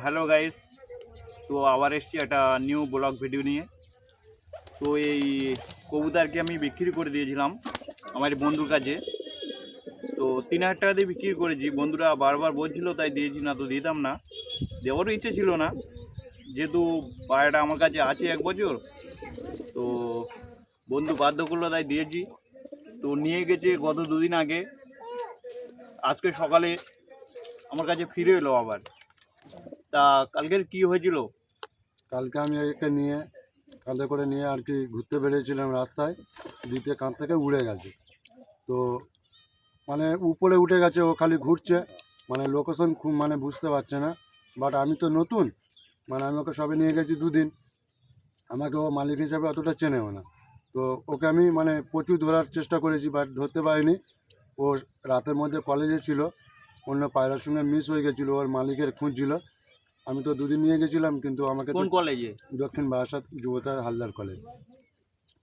Hello guys, তো আবার এসছি একটা নিউ ব্লগ ভিডিও নিয়ে। তো এই কবুতরকে আমি বিক্রি করে দিয়েছিলাম আমার বন্ধুর কাছে। তো 3000 টাকা দিয়ে বিক্রি করেছি। বন্ধুরা বারবার বলছিল তাই দিয়েছি, না তো দিতাম না, দেওয়ারও ইচ্ছে ছিল না, যেহেতু পায়রাটা আমার কাছে আছে 1 বছর। তো বন্ধু বাধ্য করলো তাই দিয়েছি। তো নিয়ে গেছে গত 2 দিন আগে, আজকে সকালে আমার কাছে ফিরে এলো আবার। তা কালকের কি হয়েছিল? কালকে আমি একে নিয়ে কাঁধে করে নিয়ে আর কি ঘুরতে বেরিয়েছিলাম রাস্তায়, দ্বিতীয় কাঁধ থেকে উড়ে গেছে। তো মানে উপরে উঠে গেছে, ও খালি ঘুরছে, মানে লোকেশন খুব মানে বুঝতে পারছে না। বাট আমি তো নতুন, মানে আমি ওকে সবে নিয়ে গেছি 2 দিন, আমাকে ও মালিক হিসাবে অতটা চেনেও না। তো ওকে আমি মানে প্রচুর ধরার চেষ্টা করেছি, বাট ধরতে পারিনি। ও রাতের মধ্যে কলেজে ছিল, অন্য পায়রার সঙ্গে মিস হয়ে গেছিলো, ওর মালিকের খুঁজছিল। আমি তো 2 দিন নিয়ে গেছিলাম, কিন্তু আমাকে কোন কলেজে? দক্ষিণ বারাসাত যুবতার হালদার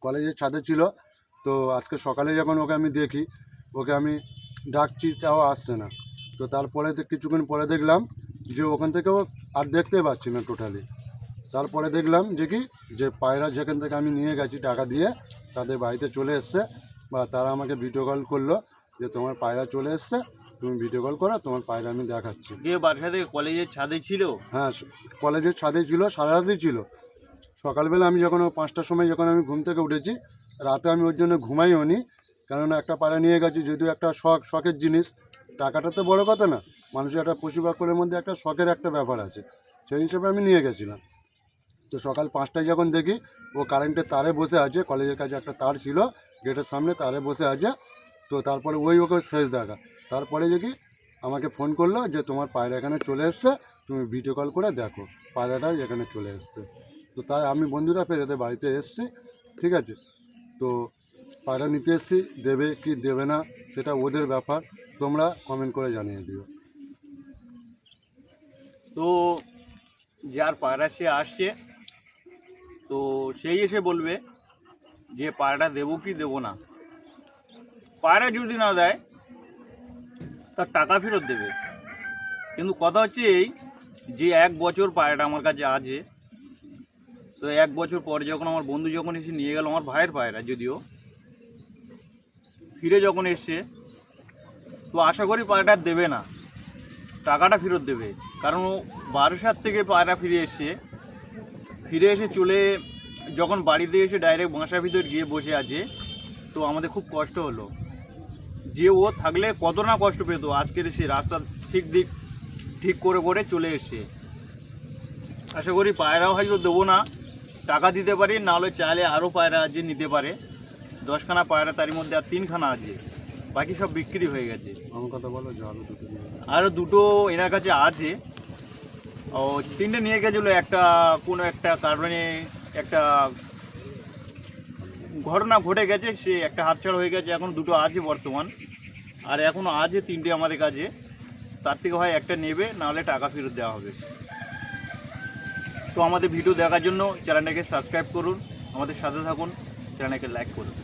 কলেজের ছাদে ছিল। তো আজকে সকালে যখন ওকে আমি দেখি, ওকে আমি ডাকছি তাও আসছে না। তো তারপরে কিছুক্ষণ পরে দেখলাম যে ওখান থেকেও আর দেখতে পাচ্ছি না টোটালি। তারপরে দেখলাম যে পায়রা যেখান থেকে আমি নিয়ে গেছি টাকা দিয়ে, তাদের বাড়িতে চলে এসছে, বা তারা আমাকে ভিডিও কল করলো যে তোমার পায়রা চলে এসছে, তুমি ভিডিও কল করো, তোমার পায়রা আমি দেখাচ্ছি। যে বারাসাতে কলেজের ছাদে ছিল? হ্যাঁ, কলেজের ছাদে ছিল, সারা রাতই ছিল। সকালবেলা আমি যখন 5টার সময় যখন আমি ঘুম থেকে উঠেছি, রাতে আমি ওর জন্য ঘুমাইও নি, কেননা একটা পায়রা নিয়ে গেছি, যদিও একটা শখের জিনিস। টাকাটা তো বড় কথা না, মানুষের একটা পশু পাখির মধ্যে একটা শখের একটা ব্যাপার আছে, সেই হিসেবে আমি নিয়ে গেছিলাম। তো সকাল 5টায় যখন দেখি ও কারেন্টের তারে বসে আছে, কলেজের কাছে একটা তার ছিল, গেটের সামনে তারে বসে আছে। তো তারপরে ওকে শেষ দেখা। তারপরে আমাকে ফোন করলো যে তোমার পায়রা এখানে চলে এসছে, তুমি ভিডিও কল করে দেখো পায়রাটা এখানে চলে এসছে। তো তাই আমি বন্ধুরা ফের এদের বাড়িতে এসছি, ঠিক আছে। তো পায়রা নিতে এসছি, দেবে কি দেবে না সেটা ওদের ব্যাপার, তোমরা কমেন্ট করে জানিয়ে দিও। তো যার পায়রা সে আসছে, তো সেই এসে বলবে যে পায়রাটা দেবো কি দেবো না। পায়রা যদি না দেয় তার টাকা ফেরত দেবে। কিন্তু কথা হচ্ছে এই, যে 1 বছর পায়রাটা আমার কাছে আছে, তো 1 বছর পরে যখন আমার বন্ধু যখন এসে নিয়ে গেল, আমার ভাইয়ের পায়রা যদিও, ফিরে যখন এসছে, তো আশা করি পায়রাটা দেবে না, টাকাটা ফেরত দেবে। কারণ ও বারাসাত থেকে পায়রা ফিরে এসে চলে যখন বাড়িতে এসে ডাইরেক্ট বাসার ভিতর গিয়ে বসে আছে, তো আমাদের খুব কষ্ট হলো যে ও থাকলে কত না কষ্ট পেত। আজকের সে রাস্তা ঠিক করে চলে এসছে। আশা করি পায়রাও হয়তো দেবো না, টাকা দিতে পারি, নাহলে চাইলে আরও পায়রা আছে নিতে পারে। 10খানা পায়রা, তার মধ্যে আর 3খানা আছে, বাকি সব বিক্রি হয়ে গেছে। আমার কথা বলো, আরও 2টো এনার কাছে আছে। ও 3টে নিয়ে গেছিলো, একটা কোনো একটা কারণে একটা ঘটনা ঘটে গেছে, সে একটা হাতছাড়া হয়ে গেছে। এখন 2টো আছে বর্তমান, আর এখনও আছে 3টে আমাদের কাছে। তার থেকে হয় একটা নেবে, নাহলে টাকা ফেরত দেওয়া হবে। তো আমাদের ভিডিও দেখার জন্য চ্যানেলটাকে সাবস্ক্রাইব করুন, আমাদের সাথে থাকুন, চ্যানেলটাকে লাইক করুন।